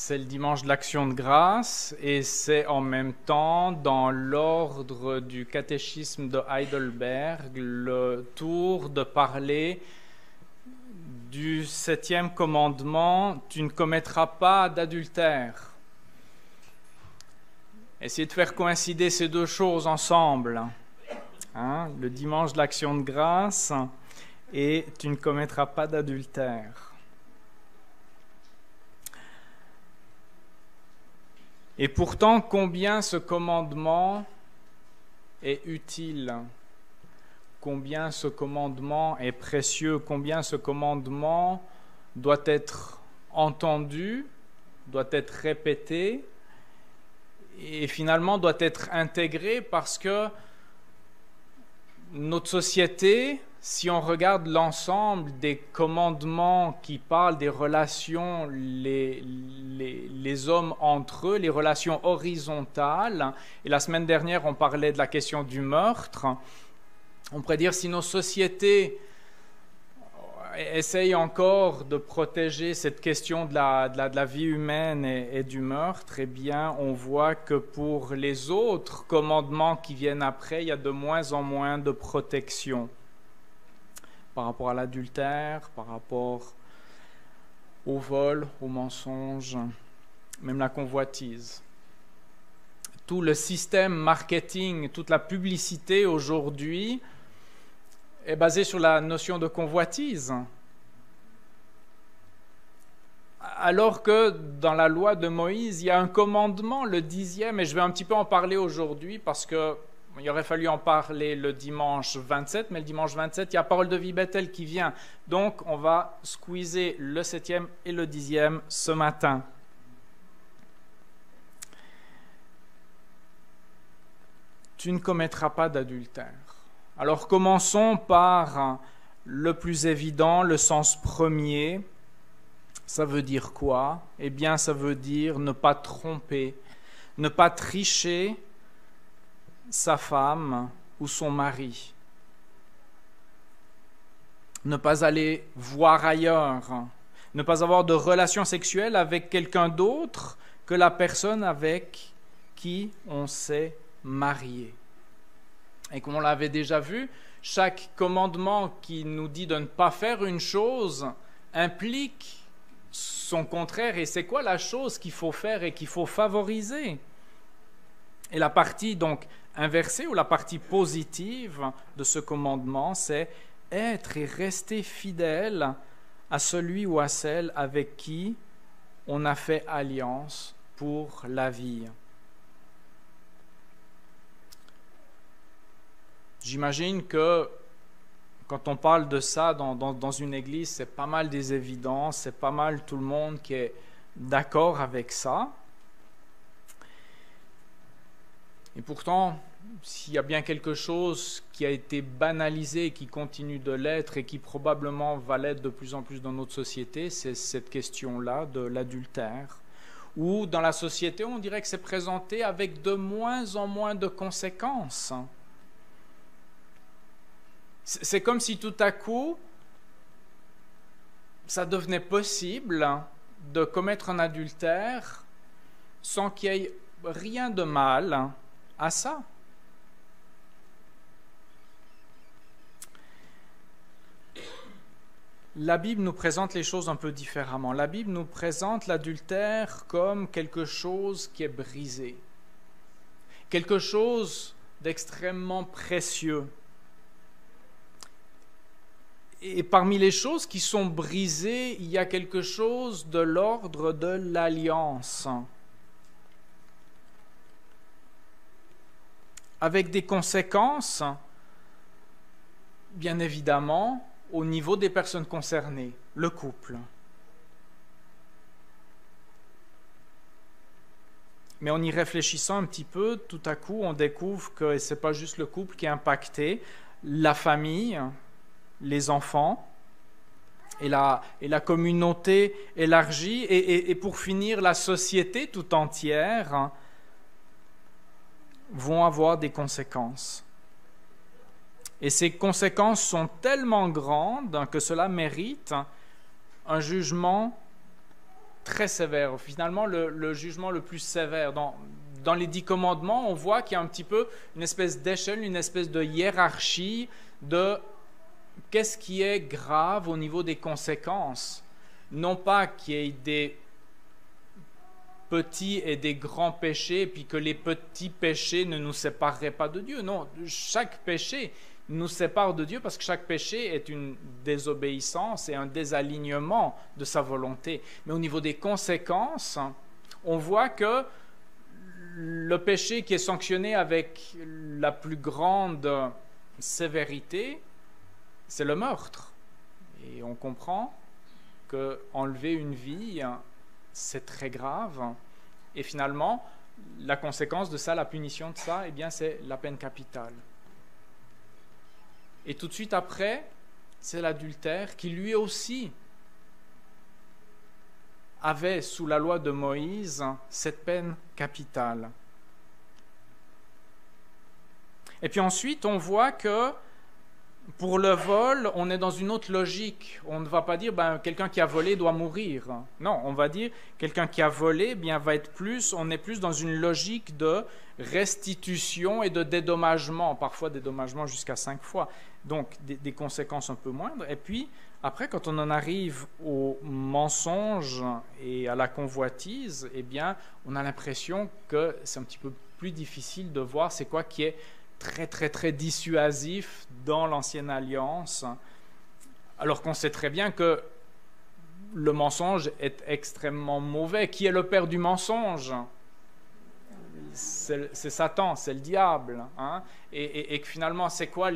C'est le dimanche de l'Action de grâce et c'est en même temps, dans l'ordre du catéchisme de Heidelberg, le tour de parler du 7e commandement « Tu ne commettras pas d'adultère ». Essayez de faire coïncider ces deux choses ensemble, le dimanche de l'Action de grâce et « Tu ne commettras pas d'adultère ». Et pourtant, combien ce commandement est utile, combien ce commandement est précieux, combien ce commandement doit être entendu, doit être répété et finalement doit être intégré parce que notre société, si on regarde l'ensemble des commandements qui parlent des relations, les hommes entre eux, les relations horizontales, et la semaine dernière on parlait de la question du meurtre, on pourrait dire si nos sociétés essayent encore de protéger cette question de la vie humaine et du meurtre, eh bien on voit que pour les autres commandements qui viennent après, il y a de moins en moins de protection par rapport à l'adultère, par rapport au vol, au mensonge, même la convoitise. Tout le système marketing, toute la publicité aujourd'hui est basée sur la notion de convoitise. Alors que dans la loi de Moïse, il y a un commandement, le 10e, et je vais un petit peu en parler aujourd'hui parce que il aurait fallu en parler le dimanche 27, mais le dimanche 27, il y a Parole de vie Bethel qui vient. Donc, on va squeezer le 7e et le 10e ce matin. Tu ne commettras pas d'adultère. Alors, commençons par le plus évident, le sens premier. Ça veut dire quoi? Eh bien, ça veut dire ne pas tromper, ne pas tricher sa femme ou son mari. Ne pas aller voir ailleurs, ne pas avoir de relation sexuelle avec quelqu'un d'autre que la personne avec qui on s'est marié. Et comme on l'avait déjà vu, chaque commandement qui nous dit de ne pas faire une chose implique son contraire. Et c'est quoi la chose qu'il faut faire et qu'il faut favoriser? Et la partie donc inversée ou la partie positive de ce commandement, c'est être et rester fidèle à celui ou à celle avec qui on a fait alliance pour la vie. J'imagine que quand on parle de ça dans une église, c'est pas mal des évidences, c'est pas mal tout le monde qui est d'accord avec ça. Et pourtant, s'il y a bien quelque chose qui a été banalisé, qui continue de l'être et qui probablement va l'être de plus en plus dans notre société, c'est cette question-là de l'adultère. Où dans la société, on dirait que c'est présenté avec de moins en moins de conséquences. C'est comme si tout à coup, ça devenait possible de commettre un adultère sans qu'il y ait rien de mal à ça. La Bible nous présente les choses un peu différemment. La Bible nous présente l'adultère comme quelque chose qui est brisé, quelque chose d'extrêmement précieux. Et parmi les choses qui sont brisées, il y a quelque chose de l'ordre de l'alliance, avec des conséquences, bien évidemment, au niveau des personnes concernées, le couple. Mais en y réfléchissant un petit peu, tout à coup, on découvre que ce n'est pas juste le couple qui est impacté, la famille, les enfants et la communauté élargie, et pour finir, la société tout entière vont avoir des conséquences. Et ces conséquences sont tellement grandes que cela mérite un jugement très sévère, finalement le jugement le plus sévère. Dans les 10 commandements, on voit qu'il y a un petit peu une espèce d'échelle, une espèce de hiérarchie de qu'est-ce qui est grave au niveau des conséquences. Non pas qu'il y ait des petits et des grands péchés, puis que les petits péchés ne nous sépareraient pas de Dieu. Non, chaque péché nous sépare de Dieu parce que chaque péché est une désobéissance et un désalignement de sa volonté. Mais au niveau des conséquences, on voit que le péché qui est sanctionné avec la plus grande sévérité, c'est le meurtre. Et on comprend qu'enlever une vie, c'est très grave. Et finalement, la conséquence de ça, la punition de ça, eh bien, c'est la peine capitale. Et tout de suite après, c'est l'adultère qui lui aussi avait sous la loi de Moïse cette peine capitale. Et puis ensuite, on voit que pour le vol, on est dans une autre logique. On ne va pas dire quelqu'un qui a volé doit mourir. Non, on va dire quelqu'un qui a volé on est plus dans une logique de restitution et de dédommagement, parfois dédommagement jusqu'à 5 fois. Donc des conséquences un peu moindres. Et puis après, quand on en arrive au mensonge et à la convoitise, eh bien, on a l'impression que c'est un petit peu plus difficile de voir c'est quoi qui est très, très, très dissuasif dans l'Ancienne Alliance, alors qu'on sait très bien que le mensonge est extrêmement mauvais. Qui est le père du mensonge ? C'est Satan, c'est le diable. Hein? Et que finalement, c'est quoi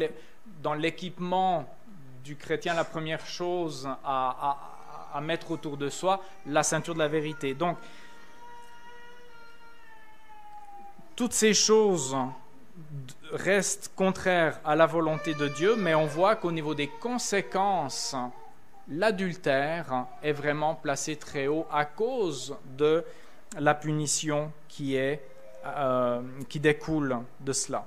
dans l'équipement du chrétien la première chose à mettre autour de soi? La ceinture de la vérité. Donc, toutes ces choses restent contraires à la volonté de Dieu, mais on voit qu'au niveau des conséquences, l'adultère est vraiment placé très haut à cause de la punition qui découle de cela.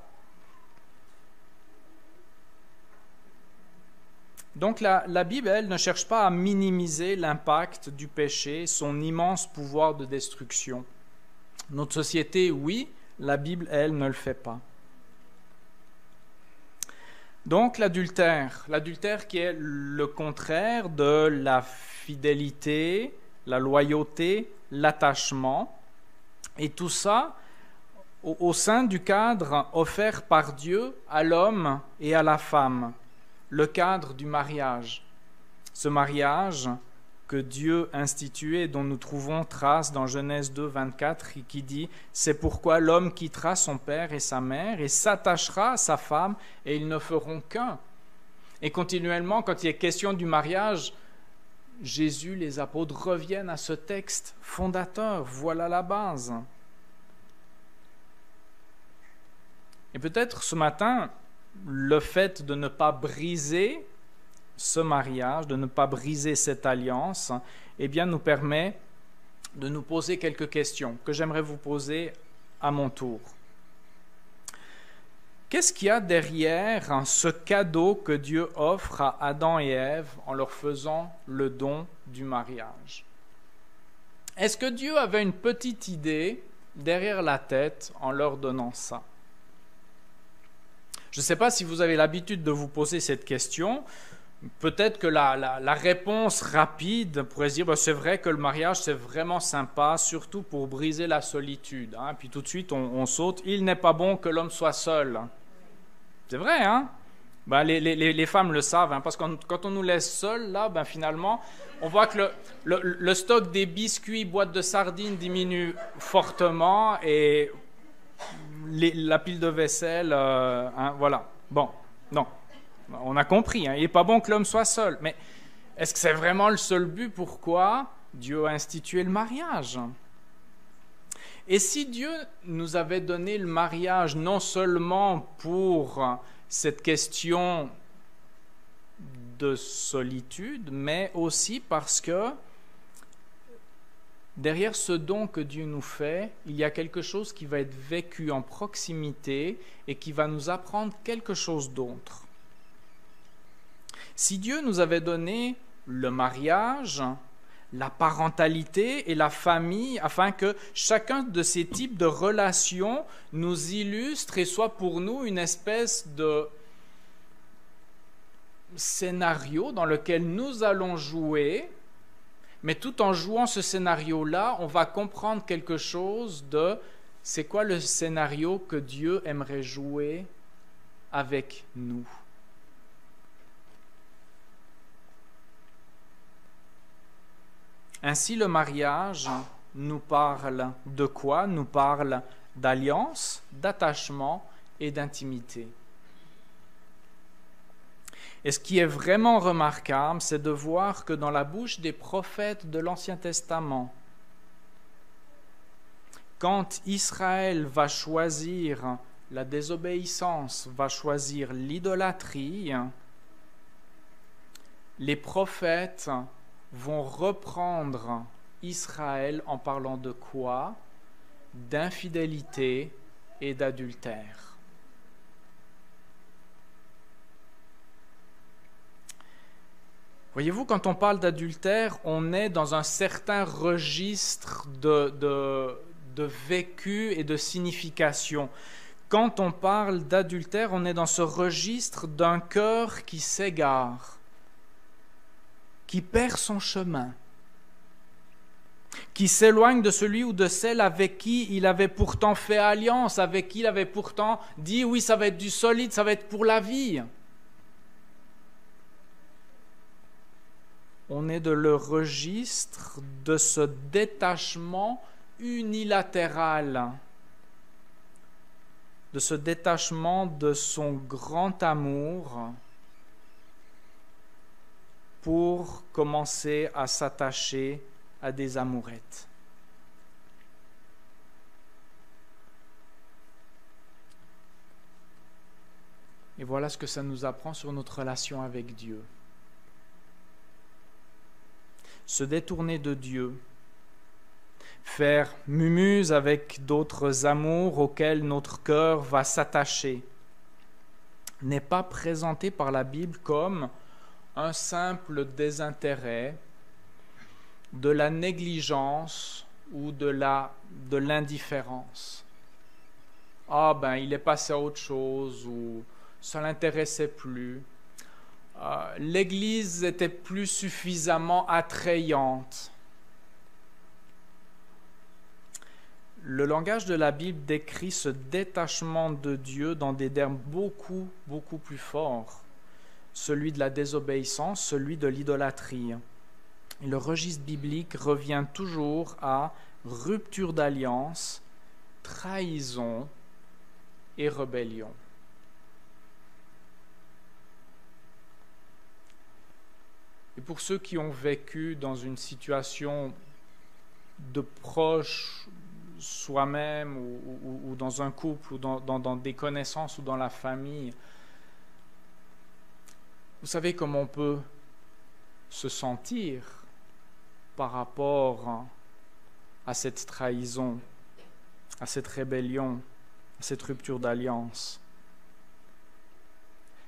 Donc la Bible, elle, ne cherche pas à minimiser l'impact du péché, son immense pouvoir de destruction. Notre société, oui, la Bible, elle, ne le fait pas. Donc l'adultère qui est le contraire de la fidélité, la loyauté, l'attachement, et tout ça au sein du cadre offert par Dieu à l'homme et à la femme, le cadre du mariage. Ce mariage que Dieu instituait, dont nous trouvons trace dans Genèse 2, 24, qui dit « C'est pourquoi l'homme quittera son père et sa mère et s'attachera à sa femme, et ils ne feront qu'un. » Et continuellement, quand il est question du mariage, Jésus, les apôtres reviennent à ce texte fondateur. Voilà la base. Et peut-être ce matin, le fait de ne pas briser ce mariage, de ne pas briser cette alliance, eh bien, nous permet de nous poser quelques questions que j'aimerais vous poser à mon tour. Qu'est-ce qu'il y a derrière ce cadeau que Dieu offre à Adam et Ève en leur faisant le don du mariage? Est-ce que Dieu avait une petite idée derrière la tête en leur donnant ça? Je ne sais pas si vous avez l'habitude de vous poser cette question. Peut-être que la réponse rapide pourrait se dire c'est vrai que le mariage c'est vraiment sympa, surtout pour briser la solitude. Hein? Puis tout de suite on saute, il n'est pas bon que l'homme soit seul. C'est vrai, hein? Les femmes le savent, hein, parce que quand on nous laisse seuls, là, finalement, on voit que le stock des biscuits, boîtes de sardines diminue fortement et la pile de vaisselle, voilà. Bon, non. On a compris, hein, il n'est pas bon que l'homme soit seul. Mais est-ce que c'est vraiment le seul but pourquoi Dieu a institué le mariage? Et si Dieu nous avait donné le mariage non seulement pour cette question de solitude, mais aussi parce que derrière ce don que Dieu nous fait, il y a quelque chose qui va être vécu en proximité et qui va nous apprendre quelque chose d'autre. Si Dieu nous avait donné le mariage, la parentalité et la famille, afin que chacun de ces types de relations nous illustre et soit pour nous une espèce de scénario dans lequel nous allons jouer, mais tout en jouant ce scénario-là, on va comprendre quelque chose de c'est quoi le scénario que Dieu aimerait jouer avec nous. Ainsi, le mariage nous parle de quoi? Nous parle d'alliance, d'attachement et d'intimité. Et ce qui est vraiment remarquable, c'est de voir que dans la bouche des prophètes de l'Ancien Testament, quand Israël va choisir la désobéissance, va choisir l'idolâtrie, les prophètes vont reprendre Israël en parlant de quoi? D'infidélité et d'adultère. Voyez-vous, quand on parle d'adultère, on est dans un certain registre de vécu et de signification. Quand on parle d'adultère, on est dans ce registre d'un cœur qui s'égare, qui perd son chemin, qui s'éloigne de celui ou de celle avec qui il avait pourtant fait alliance, avec qui il avait pourtant dit « oui, ça va être du solide, ça va être pour la vie ». On est de le registre de ce détachement unilatéral, de ce détachement de son grand amour pour commencer à s'attacher à des amourettes. Et voilà ce que ça nous apprend sur notre relation avec Dieu. Se détourner de Dieu, faire mumuse avec d'autres amours auxquels notre cœur va s'attacher, n'est pas présenté par la Bible comme un simple désintérêt, de la négligence ou de l'indifférence. Ah ben, il est passé à autre chose ou ça ne l'intéressait plus. L'Église était plus suffisamment attrayante. Le langage de la Bible décrit ce détachement de Dieu dans des termes beaucoup, beaucoup plus forts. Celui de la désobéissance, celui de l'idolâtrie. Et le registre biblique revient toujours à rupture d'alliance, trahison et rébellion. Et pour ceux qui ont vécu dans une situation de proche soi-même ou dans un couple ou dans des connaissances ou dans la famille, vous savez comment on peut se sentir par rapport à cette trahison, à cette rébellion, à cette rupture d'alliance.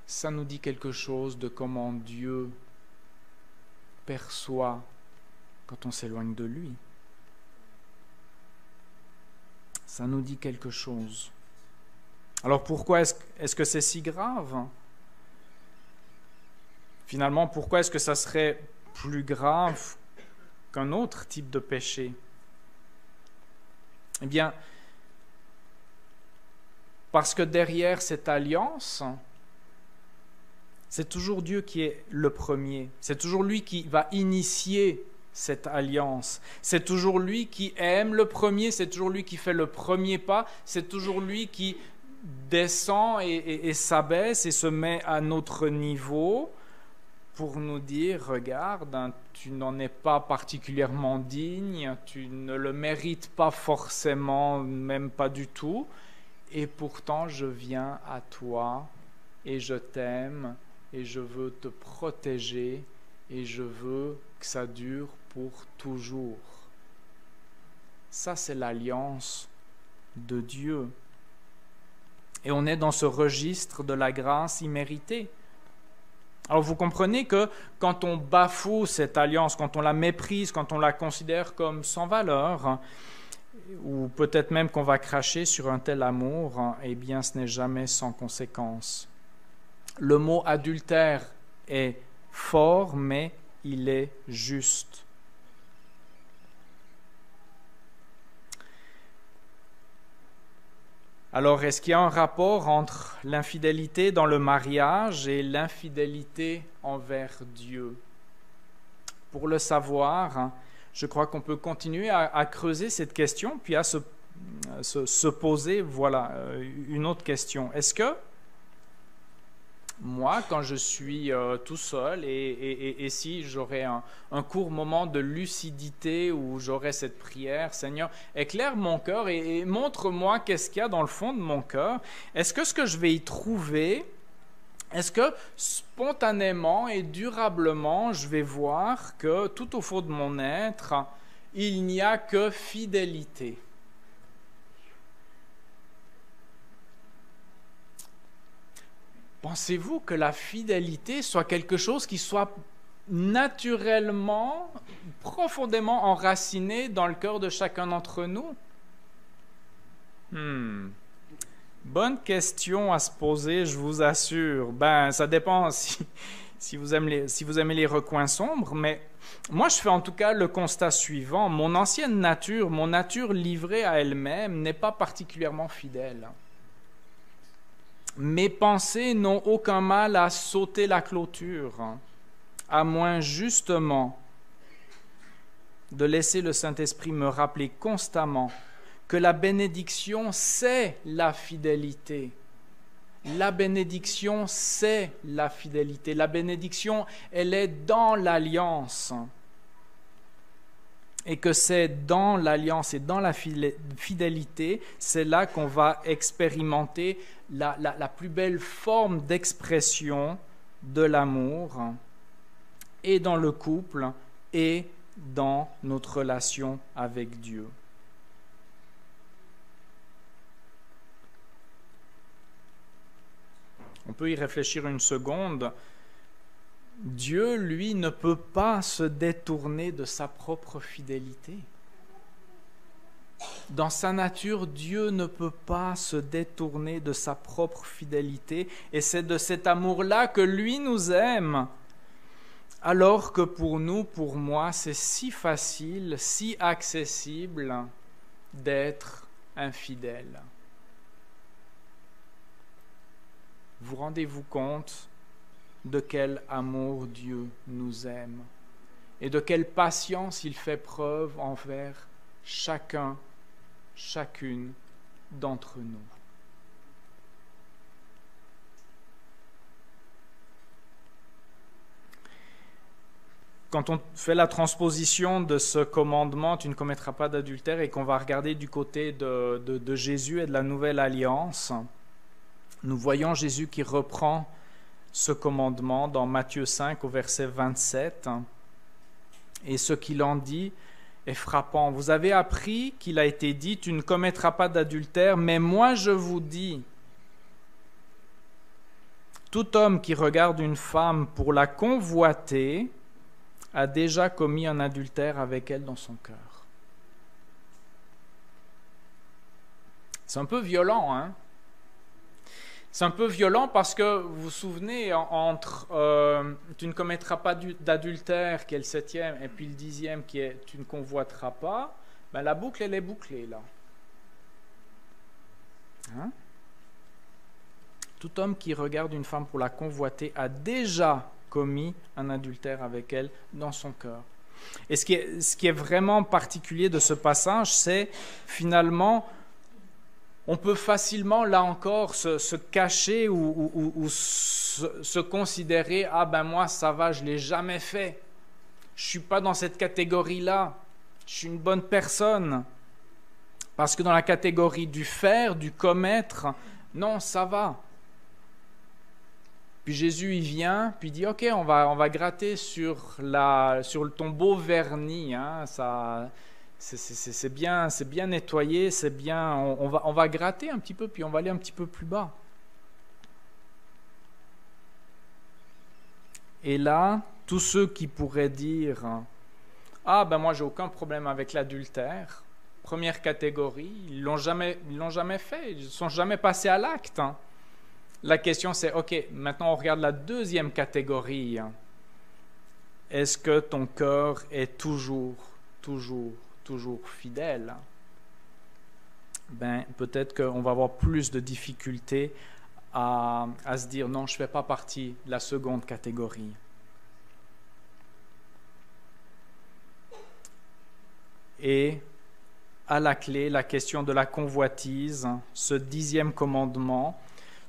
Ça nous dit quelque chose de comment Dieu perçoit quand on s'éloigne de lui. Ça nous dit quelque chose. Alors pourquoi est-ce que c'est si grave? Finalement, pourquoi est-ce que ça serait plus grave qu'un autre type de péché? Eh bien, parce que derrière cette alliance, c'est toujours Dieu qui est le premier. C'est toujours lui qui va initier cette alliance. C'est toujours lui qui aime le premier, c'est toujours lui qui fait le premier pas, c'est toujours lui qui descend et s'abaisse et se met à notre niveau pour nous dire, regarde, hein, tu n'en es pas particulièrement digne, tu ne le mérites pas forcément, même pas du tout, et pourtant je viens à toi et je t'aime et je veux te protéger et je veux que ça dure pour toujours. Ça, c'est l'alliance de Dieu. Et on est dans ce registre de la grâce imméritée. Alors vous comprenez que quand on bafoue cette alliance, quand on la méprise, quand on la considère comme sans valeur, ou peut-être même qu'on va cracher sur un tel amour, eh bien ce n'est jamais sans conséquence. Le mot adultère est fort, mais il est juste. Alors, est-ce qu'il y a un rapport entre l'infidélité dans le mariage et l'infidélité envers Dieu? Pour le savoir, je crois qu'on peut continuer à creuser cette question, puis à se poser, voilà, une autre question. Est-ce que moi, quand je suis tout seul, et si j'aurais un court moment de lucidité où j'aurais cette prière, Seigneur, éclaire mon cœur et montre-moi qu'est-ce qu'il y a dans le fond de mon cœur. Est-ce que ce que je vais y trouver, est-ce que spontanément et durablement, je vais voir que tout au fond de mon être, il n'y a que fidélité? Pensez-vous que la fidélité soit quelque chose qui soit naturellement, profondément enraciné dans le cœur de chacun d'entre nous? Bonne question à se poser, je vous assure. Ça dépend si vous aimez les recoins sombres, mais moi je fais en tout cas le constat suivant. Mon ancienne nature, mon nature livrée à elle-même n'est pas particulièrement fidèle. Mes pensées n'ont aucun mal à sauter la clôture, à moins justement de laisser le Saint-Esprit me rappeler constamment que la bénédiction, c'est la fidélité. La bénédiction, c'est la fidélité. La bénédiction, elle est dans l'alliance. Et que c'est dans l'alliance et dans la fidélité, c'est là qu'on va expérimenter la plus belle forme d'expression de l'amour, et dans le couple, et dans notre relation avec Dieu. On peut y réfléchir une seconde. Dieu, lui, ne peut pas se détourner de sa propre fidélité. Dans sa nature, Dieu ne peut pas se détourner de sa propre fidélité, et c'est de cet amour-là que lui nous aime, alors que pour nous, pour moi, c'est si facile, si accessible d'être infidèle. Vous rendez-vous compte de quel amour Dieu nous aime et de quelle patience il fait preuve envers chacune d'entre nous. Quand on fait la transposition de ce commandement, tu ne commettras pas d'adultère, et qu'on va regarder du côté de Jésus et de la nouvelle alliance, nous voyons Jésus qui reprend ce commandement dans Matthieu 5 au verset 27. Et ce qu'il en dit est frappant. Vous avez appris qu'il a été dit, tu ne commettras pas d'adultère, mais moi je vous dis, tout homme qui regarde une femme pour la convoiter a déjà commis un adultère avec elle dans son cœur. C'est un peu violent, hein? C'est un peu violent parce que vous vous souvenez, entre tu ne commettras pas d'adultère, qui est le 7e, et puis le 10e, qui est tu ne convoiteras pas, la boucle, elle est bouclée là. Hein? Tout homme qui regarde une femme pour la convoiter a déjà commis un adultère avec elle dans son cœur. Et ce qui est vraiment particulier de ce passage, c'est finalement, on peut facilement, là encore, se cacher ou se considérer « Ah ben moi, ça va, je ne l'ai jamais fait. Je ne suis pas dans cette catégorie-là. Je suis une bonne personne. » Parce que dans la catégorie du faire, du commettre, non, ça va. Puis Jésus, il vient, puis il dit « Ok, on va gratter sur ton beau vernis. Hein, ça... C'est bien nettoyé, c'est bien. On va gratter un petit peu, puis on va aller un petit peu plus bas. Et là, tous ceux qui pourraient dire « Ah, ben moi, j'ai aucun problème avec l'adultère », première catégorie, ils l'ont jamais fait, ils ne sont jamais passés à l'acte. La question c'est, ok, maintenant on regarde la deuxième catégorie. Est-ce que ton cœur est toujours fidèle? Ben, peut-être qu'on va avoir plus de difficultés à se dire non, je ne fais pas partie de la seconde catégorie. Et à la clé, la question de la convoitise, ce 10e commandement.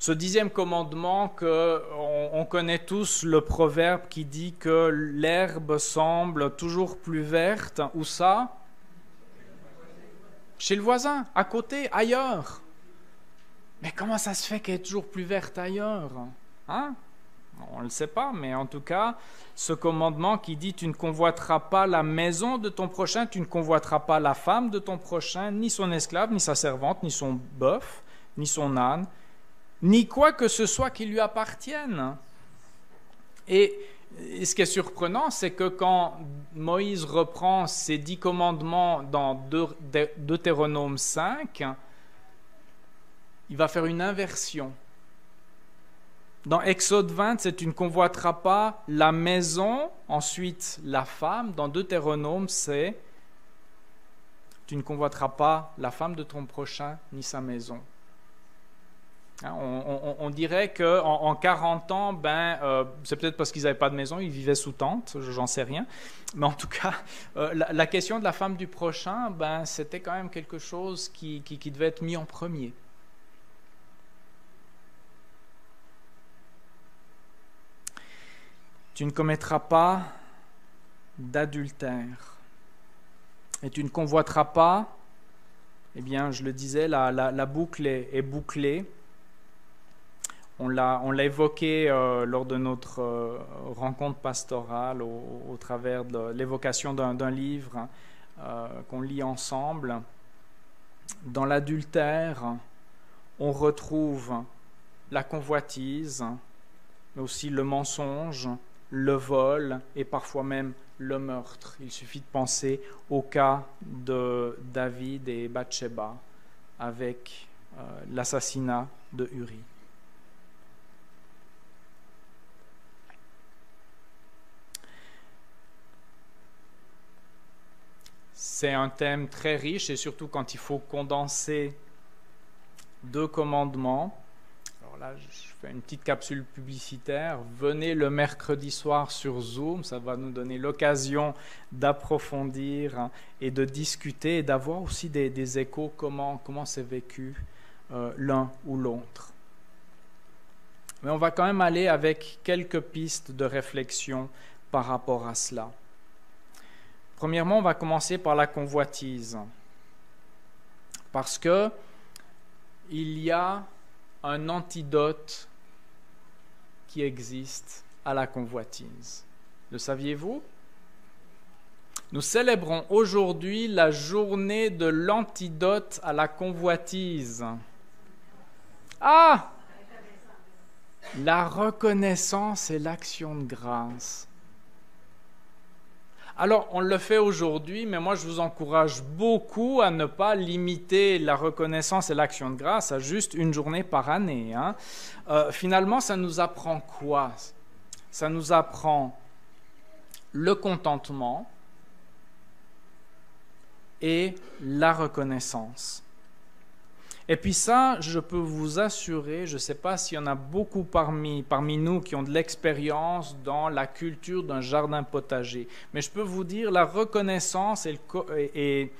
Ce 10e commandement on connaît tous le proverbe qui dit que l'herbe semble toujours plus verte. Où ça? Chez le voisin, à côté, ailleurs. Mais comment ça se fait qu'elle est toujours plus verte ailleurs? Hein? On ne le sait pas, mais en tout cas, ce commandement qui dit « Tu ne convoiteras pas la maison de ton prochain, tu ne convoiteras pas la femme de ton prochain, ni son esclave, ni sa servante, ni son bœuf, ni son âne, ni quoi que ce soit qui lui appartienne. » Et ce qui est surprenant, c'est que quand Moïse reprend ces 10 commandements dans Deutéronome 5, il va faire une inversion. Dans Exode 20, c'est « Tu ne convoiteras pas la maison », ensuite la femme. Dans Deutéronome, c'est « Tu ne convoiteras pas la femme de ton prochain, ni sa maison ». On dirait qu'en 40 ans, c'est peut-être parce qu'ils n'avaient pas de maison, ils vivaient sous tente, j'en sais rien. Mais en tout cas, la question de la femme du prochain, c'était quand même quelque chose qui devait être mis en premier. Tu ne commettras pas d'adultère. Et tu ne convoiteras pas, eh bien, je le disais, la boucle est bouclée. On l'a évoqué lors de notre rencontre pastorale au travers de l'évocation d'un livre qu'on lit ensemble. Dans l'adultère, on retrouve la convoitise, mais aussi le mensonge, le vol et parfois même le meurtre. Il suffit de penser au cas de David et Bathsheba avec l'assassinat de Uri. C'est un thème très riche et surtout quand il faut condenser 2 commandements. Alors là, je fais une petite capsule publicitaire. Venez le mercredi soir sur Zoom, ça va nous donner l'occasion d'approfondir et de discuter et d'avoir aussi des échos, comment c'est vécu l'un ou l'autre. Mais on va quand même aller avec quelques pistes de réflexion par rapport à cela. Premièrement, on va commencer par la convoitise. Parce que il y a un antidote qui existe à la convoitise. Le saviez-vous? Nous célébrons aujourd'hui la journée de l'antidote à la convoitise. Ah! La reconnaissance et l'action de grâce. Alors, on le fait aujourd'hui, mais moi, je vous encourage beaucoup à ne pas limiter la reconnaissance et l'action de grâce à juste une journée par année. Finalement, ça nous apprend quoi? Ça nous apprend le contentement et la reconnaissance. Et puis ça, je peux vous assurer, je ne sais pas s'il y en a beaucoup parmi nous qui ont de l'expérience dans la culture d'un jardin potager, mais je peux vous dire, la reconnaissance et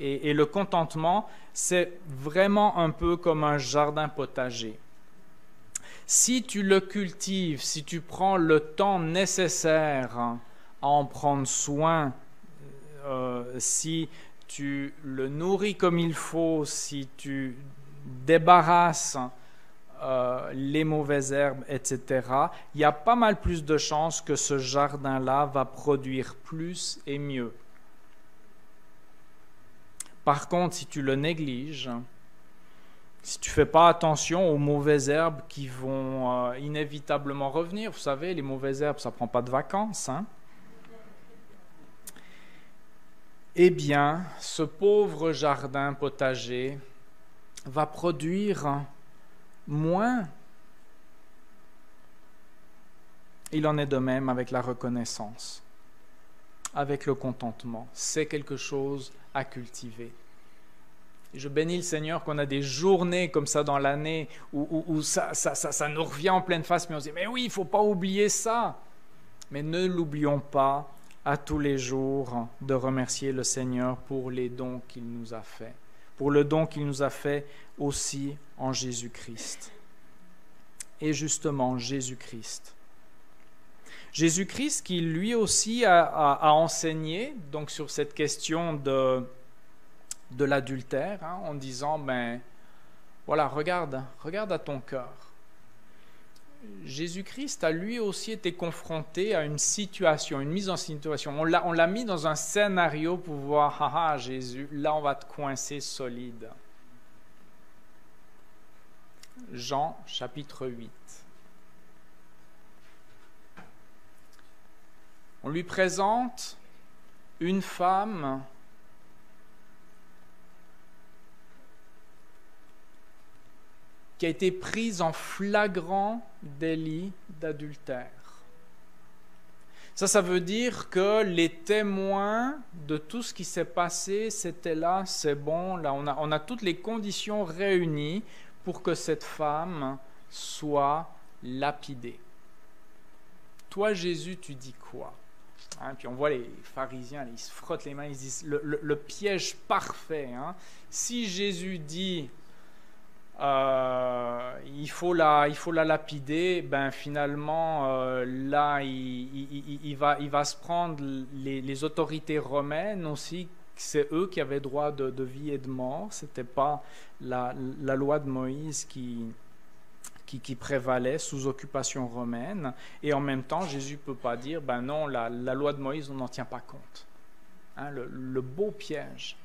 le contentement, c'est vraiment un peu comme un jardin potager. Si tu le cultives, si tu prends le temps nécessaire à en prendre soin, si tu le nourris comme il faut, si tu débarrasses les mauvaises herbes, etc., il y a pas mal plus de chances que ce jardin-là va produire plus et mieux. Par contre, si tu le négliges, Si tu ne fais pas attention aux mauvaises herbes qui vont inévitablement revenir, vous savez, les mauvaises herbes, ça ne prend pas de vacances, hein? Eh bien, ce pauvre jardin potager va produire moins. Il en est de même avec la reconnaissance, avec le contentement. C'est quelque chose à cultiver. Et je bénis le Seigneur qu'on a des journées comme ça dans l'année où ça nous revient en pleine face, mais on se dit, mais oui, il ne faut pas oublier ça. Mais ne l'oublions pas à tous les jours de remercier le Seigneur pour les dons qu'il nous a faits, pour le don qu'il nous a fait aussi en Jésus-Christ. Et justement, Jésus-Christ. Jésus-Christ qui lui aussi a enseigné donc sur cette question de l'adultère, hein, en disant, ben voilà, regarde à ton cœur. Jésus-Christ a lui aussi été confronté à une situation, une mise en situation. On l'a mis dans un scénario pour voir, ah Jésus, là on va te coincer solide. Jean chapitre 8. On lui présente une femme qui a été prise en flagrant délit d'adultère. Ça veut dire que les témoins de tout ce qui s'est passé, c'était là, c'est bon, là on a toutes les conditions réunies pour que cette femme soit lapidée. Toi, Jésus, tu dis quoi? Hein, puis on voit les pharisiens, ils se frottent les mains, ils disent le piège parfait. Hein. Si Jésus dit il faut la lapider, ben finalement là il va se prendre les autorités romaines aussi, c'est eux qui avaient droit de vie et de mort, c'était pas la loi de Moïse qui prévalait sous occupation romaine, et en même temps Jésus peut pas dire ben non, la loi de Moïse on n'en tient pas compte. Hein, le beau piège.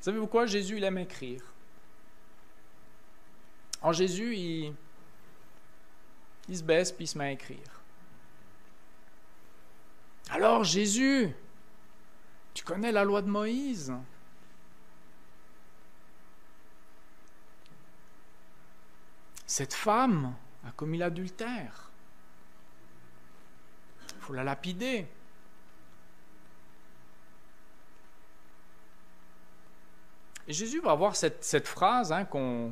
Savez-vous quoi? Jésus, il aime écrire. En Jésus, il se baisse puis il se met à écrire. Alors, Jésus, tu connais la loi de Moïse? Cette femme a commis l'adultère. Il faut la lapider. Et Jésus va avoir cette phrase hein, qu'on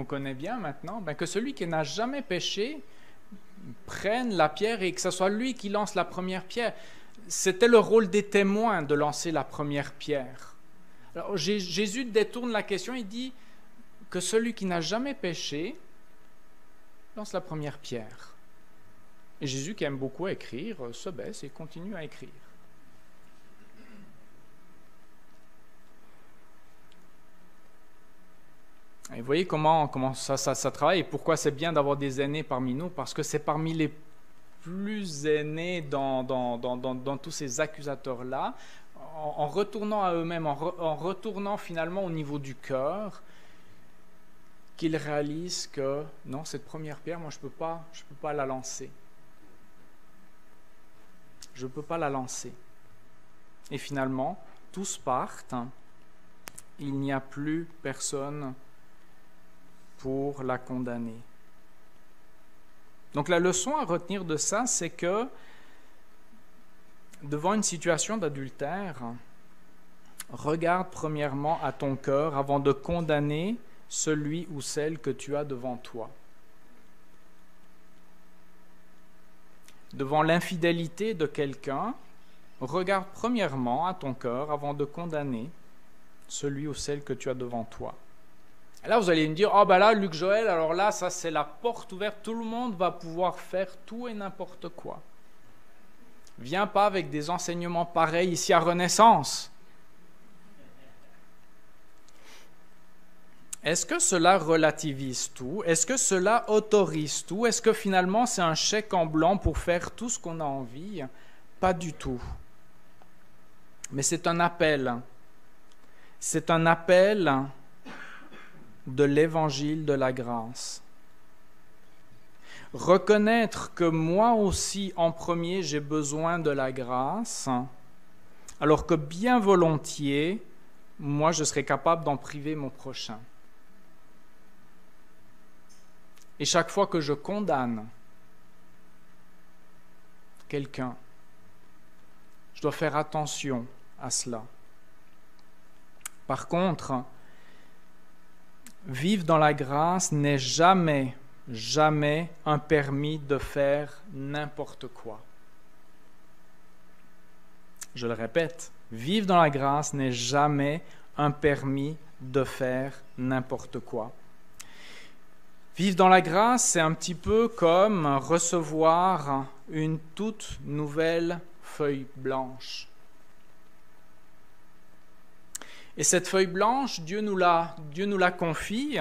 connaît bien maintenant, ben, que celui qui n'a jamais péché prenne la pierre et que ce soit lui qui lance la première pierre. C'était le rôle des témoins de lancer la première pierre. Alors Jésus détourne la question, il dit que celui qui n'a jamais péché lance la première pierre. Et Jésus, qui aime beaucoup écrire, se baisse et continue à écrire. Et vous voyez comment ça travaille et pourquoi c'est bien d'avoir des aînés parmi nous, parce que c'est parmi les plus aînés dans tous ces accusateurs-là, en retournant à eux-mêmes, en retournant finalement au niveau du cœur, qu'ils réalisent que non, cette première pierre, moi je peux pas la lancer. Je ne peux pas la lancer. Et finalement, tous partent, il n'y a plus personne pour la condamner. Donc la leçon à retenir de ça, c'est que devant une situation d'adultère, regarde premièrement à ton cœur avant de condamner celui ou celle que tu as devant toi. Devant l'infidélité de quelqu'un, regarde premièrement à ton cœur avant de condamner celui ou celle que tu as devant toi. Et là, vous allez me dire, ah ben là, Luc Joël, alors là, ça c'est la porte ouverte, tout le monde va pouvoir faire tout et n'importe quoi. Viens pas avec des enseignements pareils ici à Renaissance. Est-ce que cela relativise tout? Est-ce que cela autorise tout? Est-ce que finalement c'est un chèque en blanc pour faire tout ce qu'on a envie? Pas du tout. Mais c'est un appel. c'est un appel de l'évangile de la grâce. Reconnaître que moi aussi, en premier, j'ai besoin de la grâce, alors que bien volontiers, moi, je serais capable d'en priver mon prochain. Et chaque fois que je condamne quelqu'un, je dois faire attention à cela. Par contre, vivre dans la grâce n'est jamais un permis de faire n'importe quoi. Je le répète, vivre dans la grâce n'est jamais un permis de faire n'importe quoi. Vivre dans la grâce, c'est un petit peu comme recevoir une toute nouvelle feuille blanche. Et cette feuille blanche, Dieu nous la confie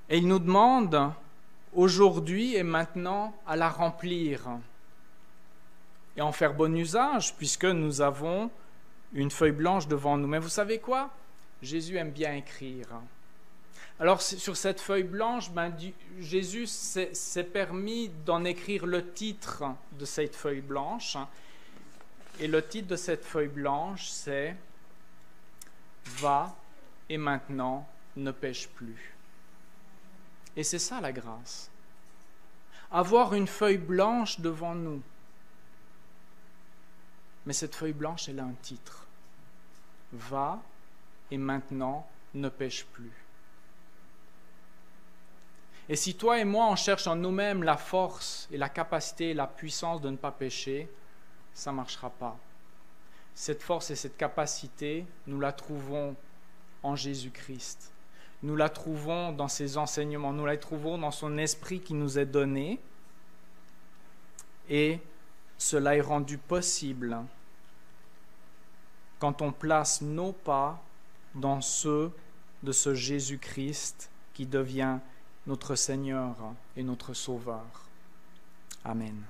et il nous demande aujourd'hui et maintenant à la remplir et en faire bon usage puisque nous avons une feuille blanche devant nous. Mais vous savez quoi? Jésus aime bien écrire. Alors sur cette feuille blanche, Jésus s'est permis d'en écrire le titre de cette feuille blanche. Et le titre de cette feuille blanche, c'est « Va et maintenant ne pêche plus ». Et c'est ça la grâce. Avoir une feuille blanche devant nous. Mais cette feuille blanche, elle a un titre. « Va et maintenant ne pêche plus ». Et si toi et moi, on cherche en nous-mêmes la force et la capacité et la puissance de ne pas pécher, ça ne marchera pas. Cette force et cette capacité, nous la trouvons en Jésus-Christ. Nous la trouvons dans ses enseignements, nous la trouvons dans son esprit qui nous est donné. Et cela est rendu possible quand on place nos pas dans ceux de ce Jésus-Christ qui devient notre Seigneur et notre Sauveur. Amen.